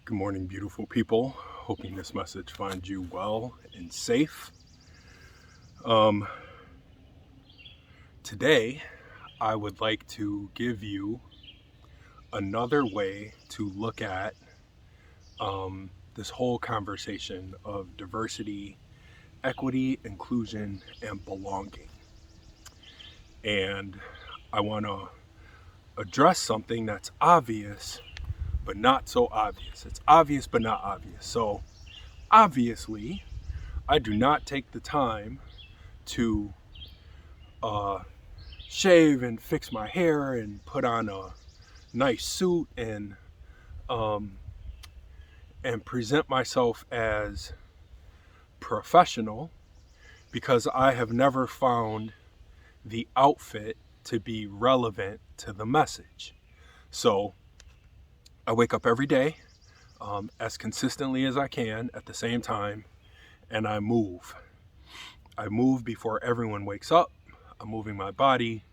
Good morning, beautiful people. Hoping this message finds you well and safe. Today, I would like to give you another way to look at this whole conversation of diversity, equity, inclusion, and belonging. And I want to address something that's obvious, but not so obvious. It's obvious, but not obvious. So, obviously, I do not take the time to shave and fix my hair and put on a nice suit and present myself as professional, because I have never found the outfit to be relevant to the message. So I wake up every day as consistently as I can at the same time, and I move. I move before everyone wakes up. I'm moving my body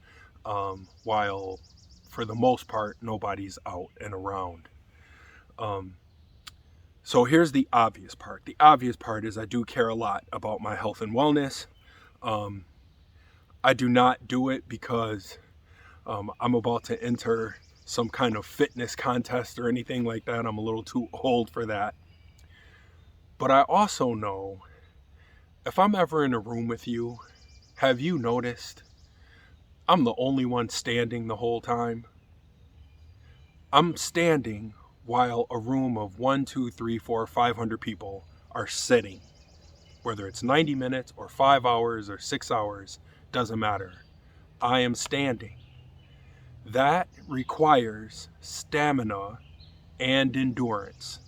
while, for the most part, nobody's out and around. So here's the obvious part. The obvious part is I do care a lot about my health and wellness. I do not do it because I'm about to enter some kind of fitness contest or anything like that. I'm a little too old for that. But I also know, if I'm ever in a room with you, have you noticed I'm the only one standing the whole time? I'm standing while a room of 1, 2, 3, 4, 500 people are sitting. Whether it's 90 minutes or 5 hours or 6 hours, doesn't matter. I am standing. That requires stamina and endurance.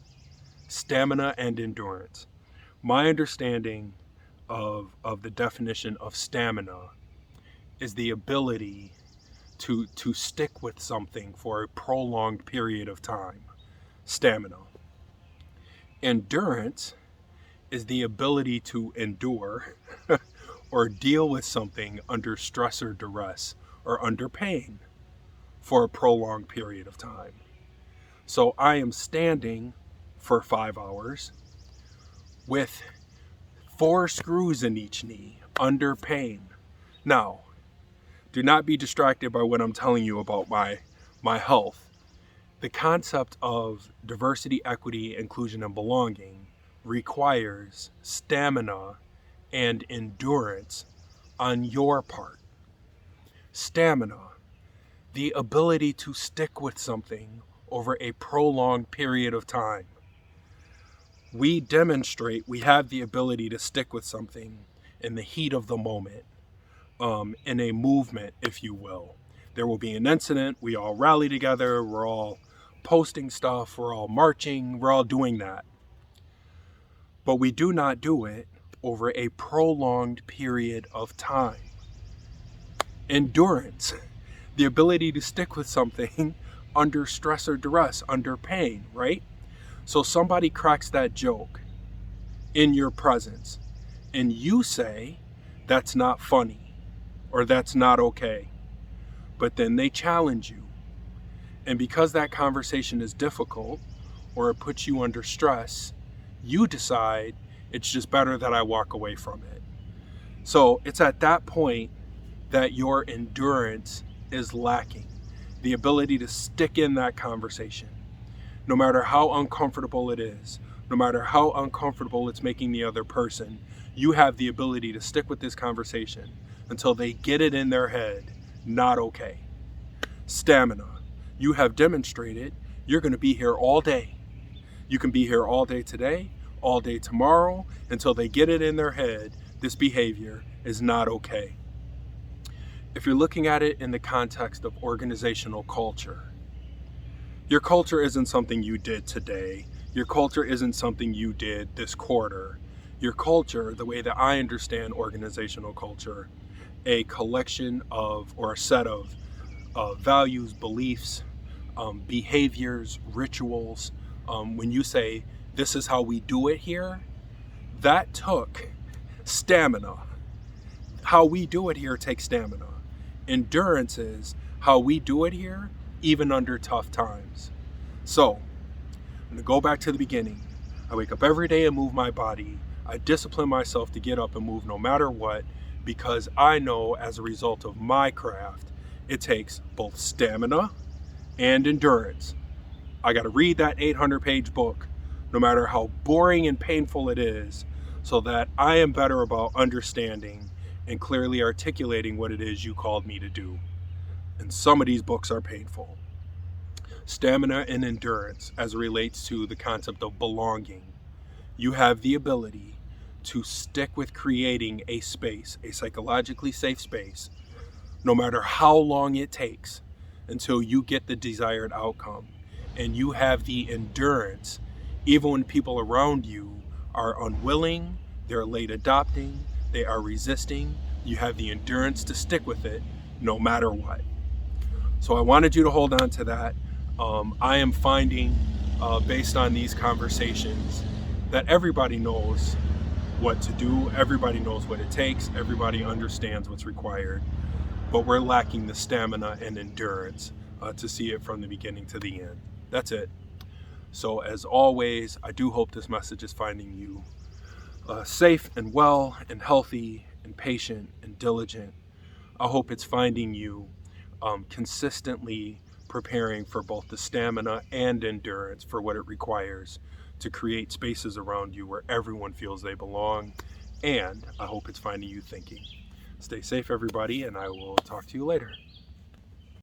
Stamina and endurance. My understanding of the definition of stamina is the ability to stick with something for a prolonged period of time. Stamina. Endurance is the ability to endure or deal with something under stress or duress or under pain for a prolonged period of time. So I am standing for 5 hours with 4 screws in each knee under pain. Now, do not be distracted by what I'm telling you about my health. The concept of diversity, equity, inclusion, and belonging requires stamina and endurance on your part. Stamina, the ability to stick with something over a prolonged period of time. We demonstrate we have the ability to stick with something in the heat of the moment, in a movement, if you will. There will be an incident, we all rally together, we're all posting stuff, we're all marching, we're all doing that. But we do not do it over a prolonged period of time. Endurance, the ability to stick with something under stress or duress, under pain, right? So somebody cracks that joke in your presence, and you say, that's not funny, or that's not okay. But then they challenge you. And because that conversation is difficult, or it puts you under stress, you decide it's just better that I walk away from it. So it's at that point that your endurance is lacking. The ability to stick in that conversation, no matter how uncomfortable it is, no matter how uncomfortable it's making the other person, you have the ability to stick with this conversation until they get it in their head, not okay. Stamina. You have demonstrated you're going to be here all day. You can be here all day today, all day tomorrow, until they get it in their head, this behavior is not okay. If you're looking at it in the context of organizational culture, your culture isn't something you did today. Your culture isn't something you did this quarter. Your culture, the way that I understand organizational culture, a collection of, or a set of values, beliefs, behaviors, rituals. When you say, this is how we do it here, that took stamina. How we do it here takes stamina. Endurance is how we do it here, even under tough times. So, And to go back to the beginning, I wake up every day and move my body. I discipline myself to get up and move no matter what, because I know as a result of my craft, it takes both stamina and endurance. I got to read that 800-page book, no matter how boring and painful it is, so that I am better about understanding and clearly articulating what it is you called me to do. And some of these books are painful. Stamina and endurance as it relates to the concept of belonging. You have the ability to stick with creating a space, a psychologically safe space, no matter how long it takes until you get the desired outcome. And you have the endurance, even when people around you are unwilling, they're late adopting, they are resisting, you have the endurance to stick with it no matter what. So I wanted you to hold on to that. I am finding, based on these conversations, that everybody knows what to do, everybody knows what it takes, everybody understands what's required, but we're lacking the stamina and endurance to see it from the beginning to the end. That's it. So as always, I do hope this message is finding you safe and well and healthy and patient and diligent. I hope it's finding you consistently preparing for both the stamina and endurance for what it requires to create spaces around you where everyone feels they belong. And I hope it's finding you thinking. Stay safe, everybody, and I will talk to you later.